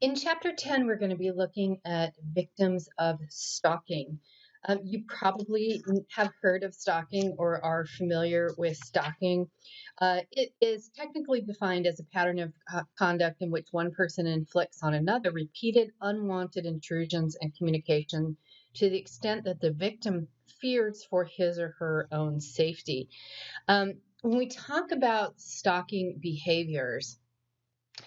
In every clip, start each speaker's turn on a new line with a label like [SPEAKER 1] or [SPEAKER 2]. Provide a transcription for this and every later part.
[SPEAKER 1] In Chapter 10, we're going to be looking at victims of stalking. You probably have heard of stalking or are familiar with stalking. It is technically defined as a pattern of conduct in which one person inflicts on another repeated unwanted intrusions and communication to the extent that the victim fears for his or her own safety. When we talk about stalking behaviors,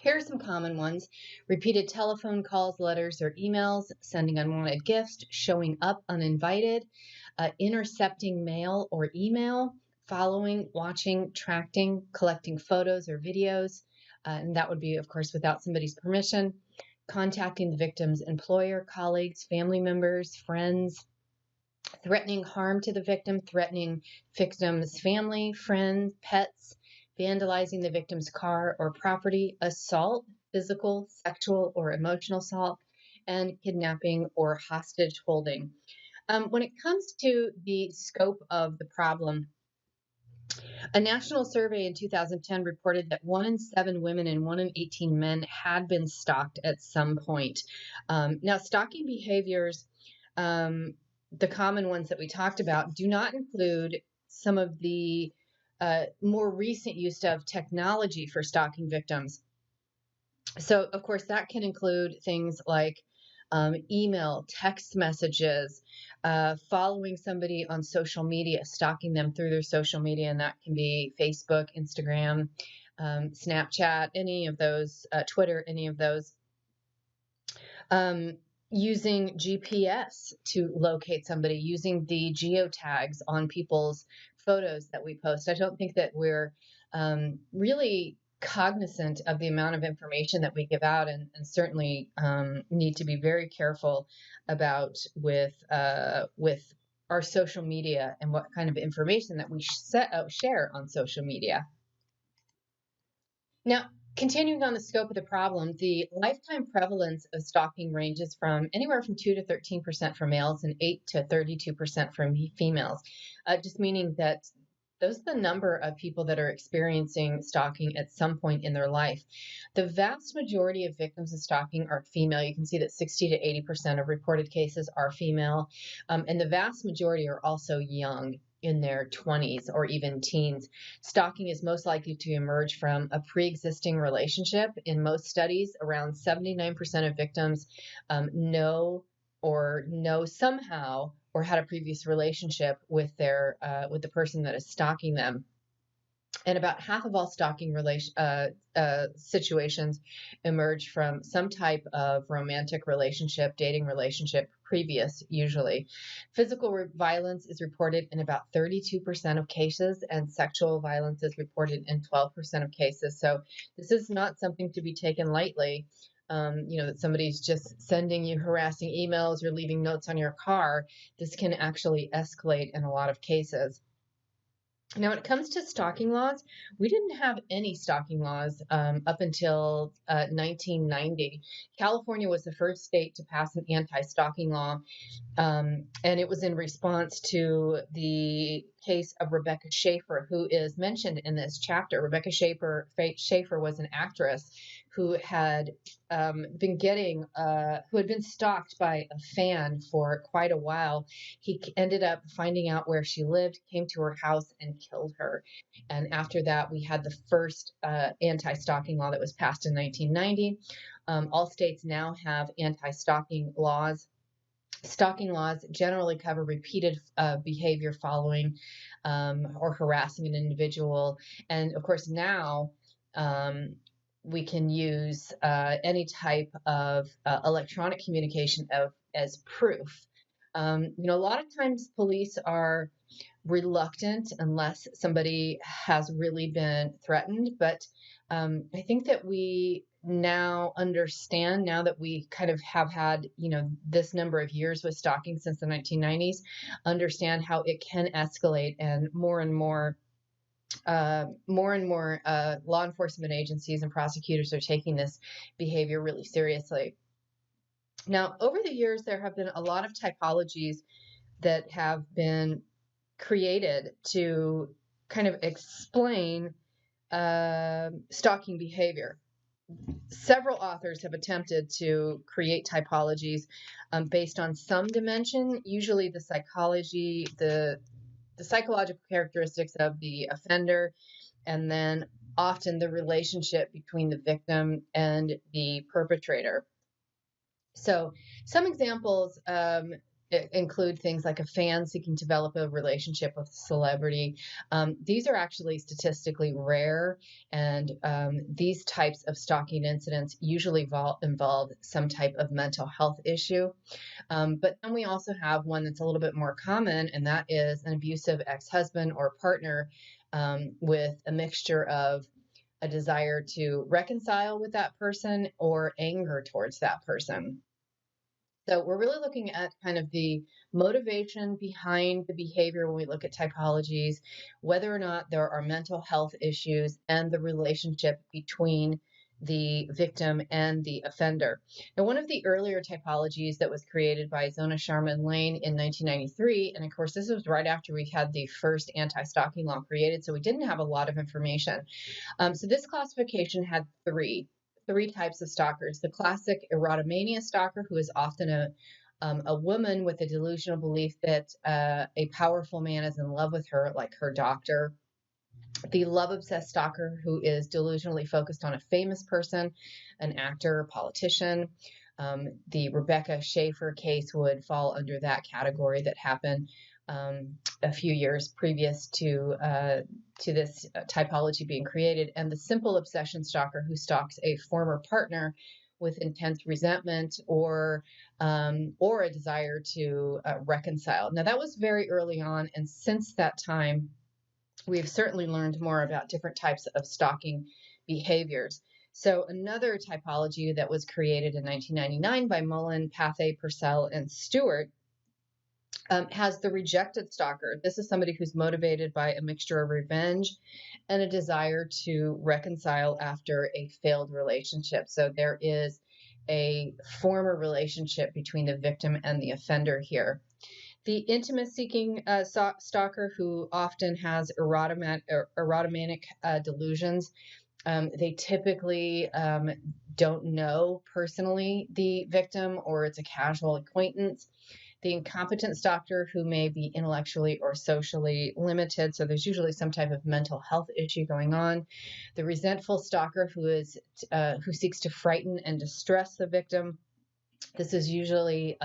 [SPEAKER 1] here are some common ones: repeated telephone calls, letters, or emails, sending unwanted gifts, showing up uninvited, intercepting mail or email, following, watching, tracking, collecting photos or videos, and that would be, of course, without somebody's permission, contacting the victim's employer, colleagues, family members, friends, threatening harm to the victim, threatening victim's family, friends, pets, vandalizing the victim's car or property, assault, physical, sexual, or emotional assault, and kidnapping or hostage holding. When it comes to the scope of the problem, a national survey in 2010 reported that 1 in 7 women and 1 in 18 men had been stalked at some point. Now, stalking behaviors, the common ones that we talked about, do not include some of the more recent use of technology for stalking victims. So, of course, that can include things like email, text messages, following somebody on social media, stalking them through their social media, and that can be Facebook, Instagram, Snapchat, any of those, Twitter, any of those. Using GPS to locate somebody, using the geotags on people's photos that we post. I don't think that we're really cognizant of the amount of information that we give out, and certainly need to be very careful about with our social media and what kind of information that we share on social media. Now, continuing on the scope of the problem, the lifetime prevalence of stalking ranges from anywhere from 2 to 13% for males and 8 to 32% for females, just meaning that those are the number of people that are experiencing stalking at some point in their life. The vast majority of victims of stalking are female. You can see that 60 to 80% of reported cases are female, and the vast majority are also young, in their 20s or even teens. Stalking is most likely to emerge from a pre-existing relationship. In most studies, around 79% of victims know somehow or had a previous relationship with the person that is stalking them. And about half of all stalking situations emerge from some type of romantic relationship, dating relationship, previous usually. Physical violence is reported in about 32% of cases, and sexual violence is reported in 12% of cases. So this is not something to be taken lightly. That somebody's just sending you harassing emails or leaving notes on your car. This can actually escalate in a lot of cases. Now, when it comes to stalking laws, we didn't have any stalking laws up until 1990. California was the first state to pass an anti-stalking law, and it was in response to the case of Rebecca Schaefer, who is mentioned in this chapter. Rebecca Schaefer was an actress who had who had been stalked by a fan for quite a while. He ended up finding out where she lived, came to her house, and killed her. And after that, we had the first anti-stalking law that was passed in 1990. All states now have anti-stalking laws. Stalking laws generally cover repeated behavior following or harassing an individual. And of course, now we can use any type of electronic communication as proof. A lot of times police are reluctant unless somebody has really been threatened. But I think that we now understand, now that we kind of have had, this number of years with stalking since the 1990s, understand how it can escalate, and more and more law enforcement agencies and prosecutors are taking this behavior really seriously. Now, over the years, there have been a lot of typologies that have been created to kind of explain stalking behavior. several authors have attempted to create typologies based on some dimension, usually the psychology, the psychological characteristics of the offender, and then often the relationship between the victim and the perpetrator. So some examples include things like a fan seeking to develop a relationship with a celebrity. These are actually statistically rare, and these types of stalking incidents usually involve some type of mental health issue. But then we also have one that's a little bit more common, and that is an abusive ex-husband or partner with a mixture of a desire to reconcile with that person or anger towards that person. So we're really looking at kind of the motivation behind the behavior when we look at typologies, whether or not there are mental health issues, and the relationship between the victim and the offender. Now, one of the earlier typologies that was created by Zona Sharma Lane in 1993, and of course, this was right after we had the first anti-stalking law created, so we didn't have a lot of information. So this classification had three types of stalkers. The classic erotomania stalker, who is often a woman with a delusional belief that a powerful man is in love with her, like her doctor. The love obsessed stalker, who is delusionally focused on a famous person, an actor, a politician. The Rebecca Schaefer case would fall under that category that happened a few years previous to this typology being created, and the simple obsession stalker, who stalks a former partner with intense resentment or a desire to reconcile. Now, that was very early on, and since that time, we've certainly learned more about different types of stalking behaviors. So another typology that was created in 1999 by Mullen, Pathé, Purcell, and Stewart has the rejected stalker. This is somebody who's motivated by a mixture of revenge and a desire to reconcile after a failed relationship. So there is a former relationship between the victim and the offender here. The intimacy-seeking stalker, who often has erotomanic delusions, they typically don't know personally the victim, or it's a casual acquaintance. The incompetent stalker, who may be intellectually or socially limited, so there's usually some type of mental health issue going on. The resentful stalker, who seeks to frighten and distress the victim. This is usually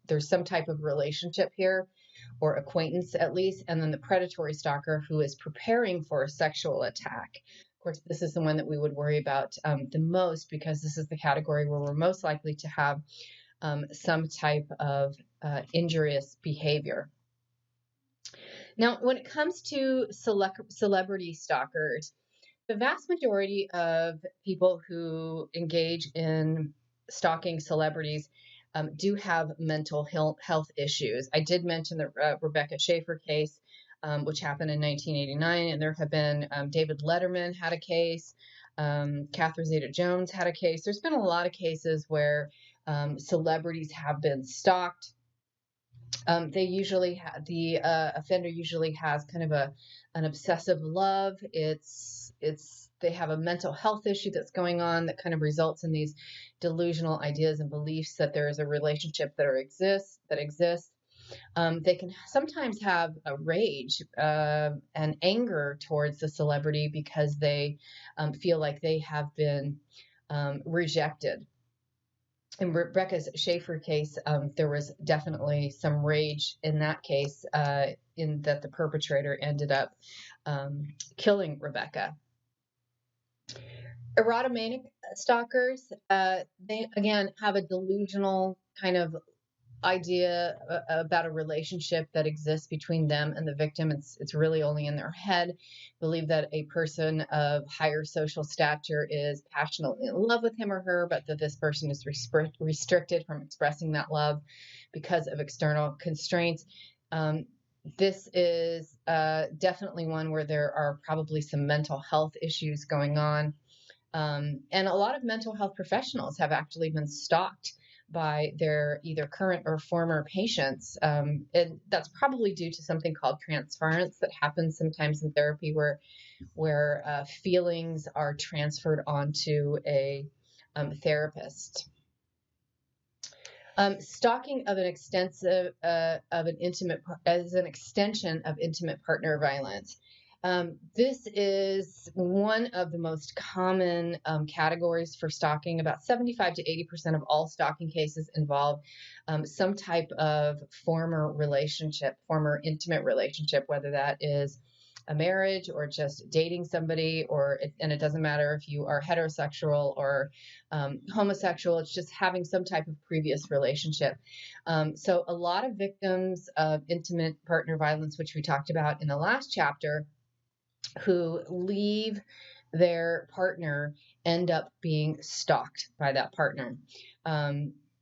[SPEAKER 1] there's some type of relationship here, or acquaintance at least. And then the predatory stalker, who is preparing for a sexual attack. Of course, this is the one that we would worry about the most, because this is the category where we're most likely to have some type of injurious behavior. Now, when it comes to celebrity stalkers, the vast majority of people who engage in stalking celebrities do have mental health issues. I did mention the Rebecca Schaefer case, which happened in 1989, and there have been David Letterman had a case, Catherine Zeta-Jones had a case. There's been a lot of cases where celebrities have been stalked. They usually the offender usually has kind of an obsessive love. They have a mental health issue that's going on that kind of results in these delusional ideas and beliefs that there is a relationship that exists. They can sometimes have a rage and anger towards the celebrity because they feel like they have been rejected. In Rebecca's Schaefer case, there was definitely some rage in that case, in that the perpetrator ended up killing Rebecca. Erotomanic stalkers, they again have a delusional kind of idea about a relationship that exists between them and the victim. It's really only in their head. Believe that a person of higher social stature is passionately in love with him or her, but that this person is restricted from expressing that love because of external constraints. This is definitely one where there are probably some mental health issues going on. And a lot of mental health professionals have actually been stalked by their either current or former patients. And that's probably due to something called transference that happens sometimes in therapy, where where feelings are transferred onto a therapist. Stalking of an intimate as an extension of intimate partner violence. This is one of the most common categories for stalking. About 75 to 80% of all stalking cases involve some type of former intimate relationship, whether that is a marriage or just dating somebody, and it doesn't matter if you are heterosexual or homosexual, it's just having some type of previous relationship. So a lot of victims of intimate partner violence, which we talked about in the last chapter, who leave their partner, end up being stalked by that partner.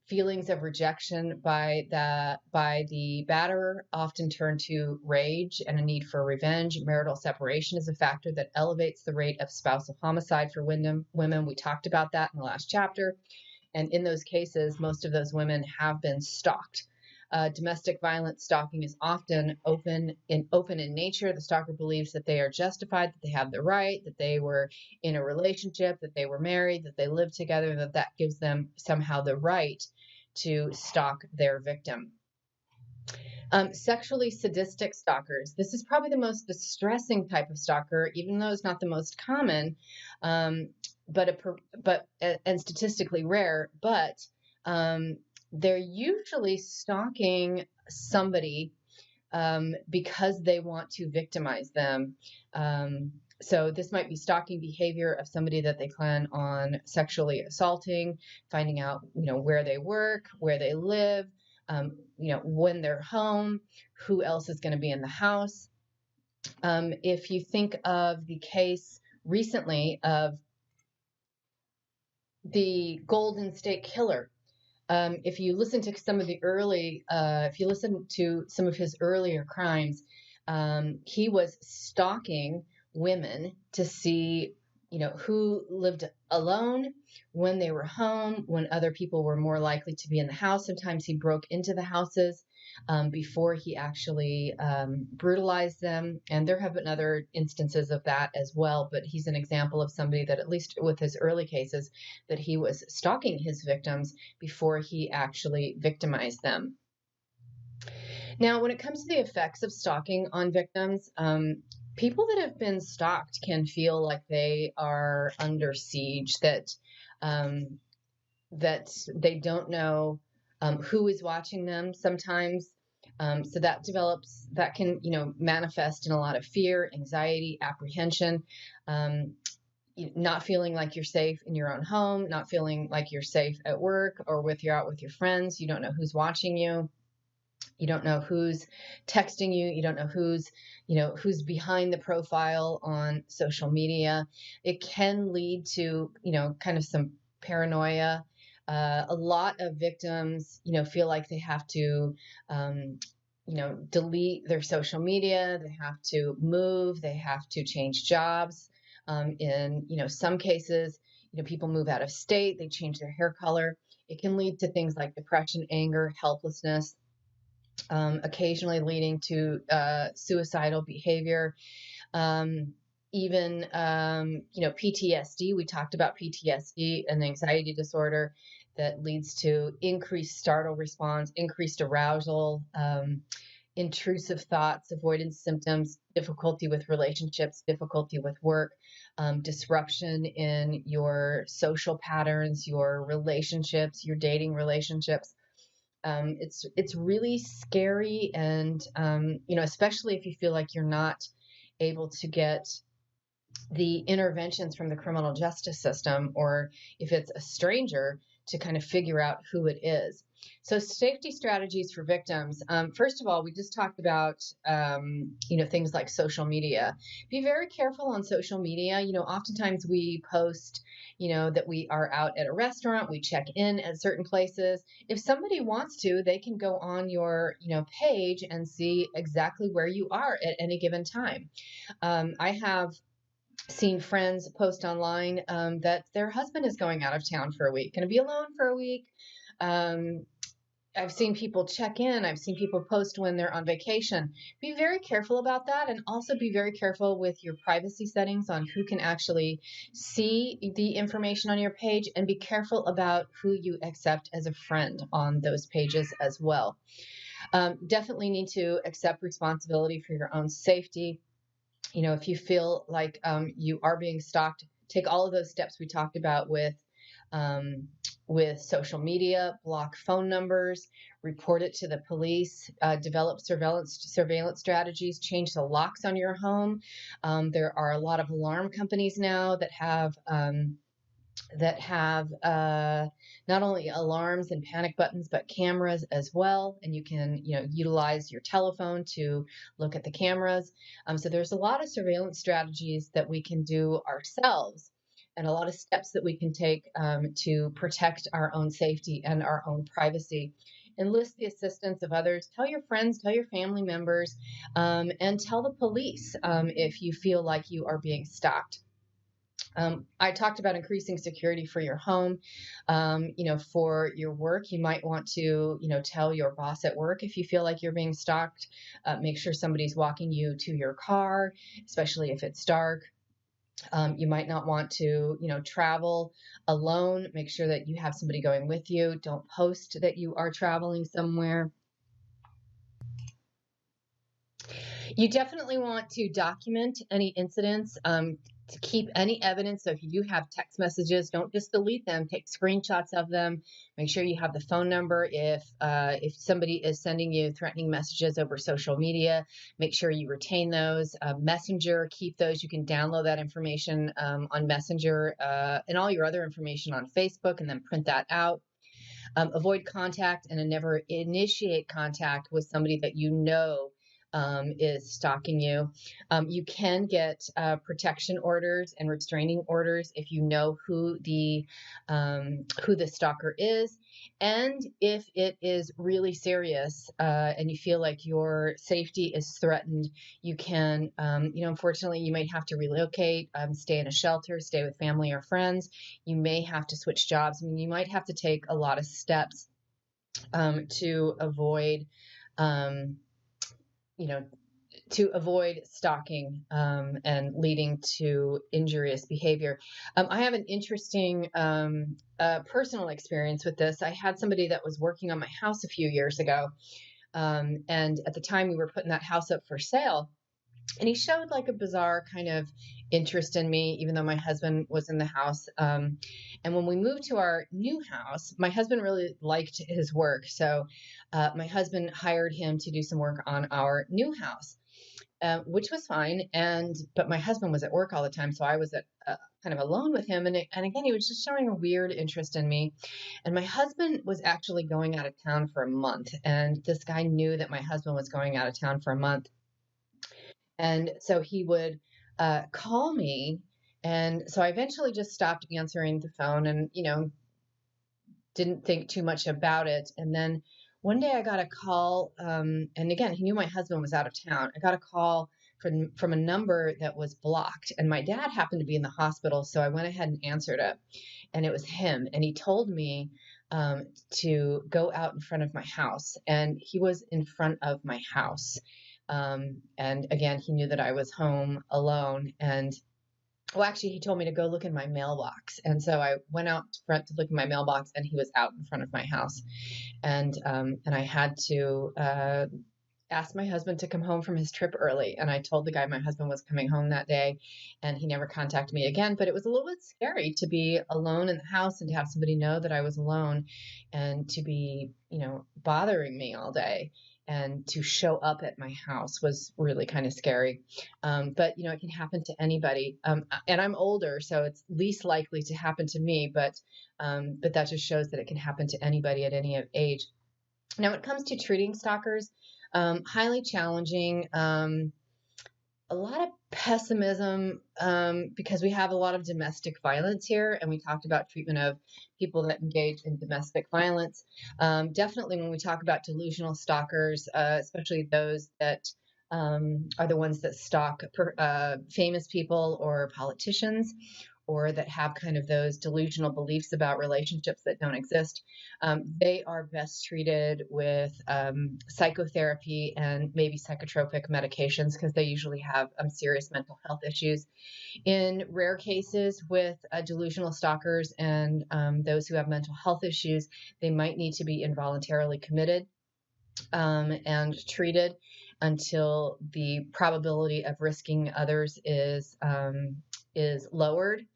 [SPEAKER 1] Feelings of rejection by the batterer often turn to rage and a need for revenge. Marital separation is a factor that elevates the rate of spousal homicide for women. We talked about that in the last chapter. And in those cases, most of those women have been stalked. Domestic violence stalking is often open in nature. The stalker believes that they are justified, that they have the right, that they were in a relationship, that they were married, that they lived together, that gives them somehow the right to stalk their victim. Sexually sadistic stalkers. This is probably the most distressing type of stalker, even though it's not the most common, but statistically rare. But they're usually stalking somebody because they want to victimize them. So this might be stalking behavior of somebody that they plan on sexually assaulting, finding out, where they work, where they live, when they're home, who else is going to be in the house. If you think of the case recently of the Golden State Killer, if you listen to some of his earlier crimes, he was stalking women to see, who lived alone, when they were home, when other people were more likely to be in the house. Sometimes he broke into the houses before he actually brutalized them. And there have been other instances of that as well. But he's an example of somebody that, at least with his early cases, that he was stalking his victims before he actually victimized them. Now, when it comes to the effects of stalking on victims, people that have been stalked can feel like they are under siege, that they don't know who is watching them sometimes. So that can manifest in a lot of fear, anxiety, apprehension, not feeling like you're safe in your own home, not feeling like you're safe at work or you're out with your friends. You don't know who's watching you. You don't know who's texting you. You don't know who's behind the profile on social media. It can lead to, kind of some paranoia. A lot of victims, feel like they have to, delete their social media. They have to move. They have to change jobs. In, some cases, people move out of state. They change their hair color. It can lead to things like depression, anger, helplessness. Occasionally leading to suicidal behavior, even PTSD. We talked about PTSD, an anxiety disorder that leads to increased startle response, increased arousal, intrusive thoughts, avoidance symptoms, difficulty with relationships, difficulty with work, disruption in your social patterns, your relationships, your dating relationships. It's really scary, and especially if you feel like you're not able to get the interventions from the criminal justice system, or if it's a stranger, to kind of figure out who it is. So safety strategies for victims. First of all, we just talked about, things like social media. Be very careful on social media. Oftentimes we post, that we are out at a restaurant, we check in at certain places. If somebody wants to, they can go on your, page and see exactly where you are at any given time. I have seen friends post online that their husband is going out of town for a week, going to be alone for a week. I've seen people check in. I've seen people post when they're on vacation. Be very careful about that, and also be very careful with your privacy settings on who can actually see the information on your page, and be careful about who you accept as a friend on those pages as well. Definitely need to accept responsibility for your own safety. If you feel like you are being stalked, take all of those steps we talked about with social media, block phone numbers, report it to the police, develop surveillance strategies, change the locks on your home. There are a lot of alarm companies now that have not only alarms and panic buttons, but cameras as well. And you can, utilize your telephone to look at the cameras. So there's a lot of surveillance strategies that we can do ourselves, and a lot of steps that we can take to protect our own safety and our own privacy. Enlist the assistance of others. Tell your friends, tell your family members, and tell the police if you feel like you are being stalked. I talked about increasing security for your home. For your work, you might want to, tell your boss at work if you feel like you're being stalked. Make sure somebody's walking you to your car, especially if it's dark. You might not want to, travel alone. Make sure that you have somebody going with you. Don't post that you are traveling somewhere. You definitely want to document any incidents, to keep any evidence. So if you do have text messages, don't just delete them. Take screenshots of them. Make sure you have the phone number. If somebody is sending you threatening messages over social media, make sure you retain those. Messenger, keep those. You can download that information on Messenger, and all your other information on Facebook, and then print that out. Avoid contact and never initiate contact with somebody that is stalking you. You can get protection orders and restraining orders if you know who the stalker is, and if it is really serious and you feel like your safety is threatened, you can, unfortunately, you might have to relocate, stay in a shelter, stay with family or friends. You may have to switch jobs. I mean, you might have to take a lot of steps to avoid. You know, to avoid stalking and leading to injurious behavior. I have an interesting personal experience with this. I had somebody that was working on my house a few years ago. And at the time we were putting that house up for sale, and he showed like a bizarre kind of interest in me, even though my husband was in the house. And when we moved to our new house, my husband really liked his work. So my husband hired him to do some work on our new house. Which was fine. But my husband was at work all the time, so I was kind of alone with him. And again, he was just showing a weird interest in me. And my husband was actually going out of town for a month. And this guy knew that my husband was going out of town for a month. And so he would call me. And so I eventually just stopped answering the phone and, didn't think too much about it. And then one day I got a call, and again, he knew my husband was out of town. I got a call from a number that was blocked, and my dad happened to be in the hospital, so I went ahead and answered it, and it was him. And he told me to go out in front of my house, and he was in front of my house. And again, he knew that I was home alone, and well, actually, he told me to go look in my mailbox. And so I went out front to look in my mailbox, and he was out in front of my house. And I had to ask my husband to come home from his trip early. And I told the guy my husband was coming home that day, and he never contacted me again. But it was a little bit scary to be alone in the house and to have somebody know that I was alone, and to be, bothering me all day. And to show up at my house was really kind of scary. But, it can happen to anybody. And I'm older, so it's least likely to happen to me. But that just shows that it can happen to anybody at any age. Now, when it comes to treating stalkers, highly challenging. A lot of pessimism because we have a lot of domestic violence here, and we talked about treatment of people that engage in domestic violence. Definitely when we talk about delusional stalkers, especially those that are the ones that stalk famous people or politicians or that have kind of those delusional beliefs about relationships that don't exist, they are best treated with psychotherapy and maybe psychotropic medications because they usually have serious mental health issues. In rare cases with delusional stalkers and those who have mental health issues, they might need to be involuntarily committed and treated until the probability of risking others is lowered.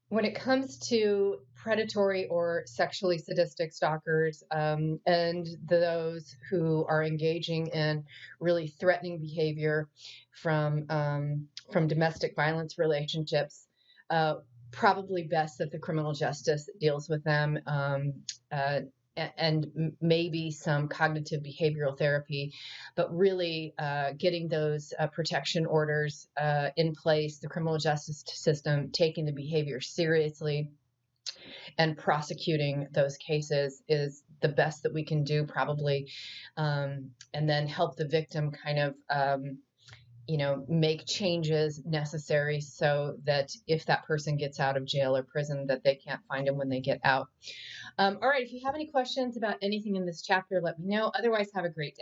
[SPEAKER 1] When it comes to predatory or sexually sadistic stalkers and those who are engaging in really threatening behavior from domestic violence relationships, probably best that the criminal justice deals with them. And maybe some cognitive behavioral therapy, but really getting those protection orders in place, the criminal justice system taking the behavior seriously and prosecuting those cases is the best that we can do, probably, and then help the victim kind of make changes necessary so that if that person gets out of jail or prison, that they can't find them when they get out. All right, if you have any questions about anything in this chapter, let me know. Otherwise, have a great day.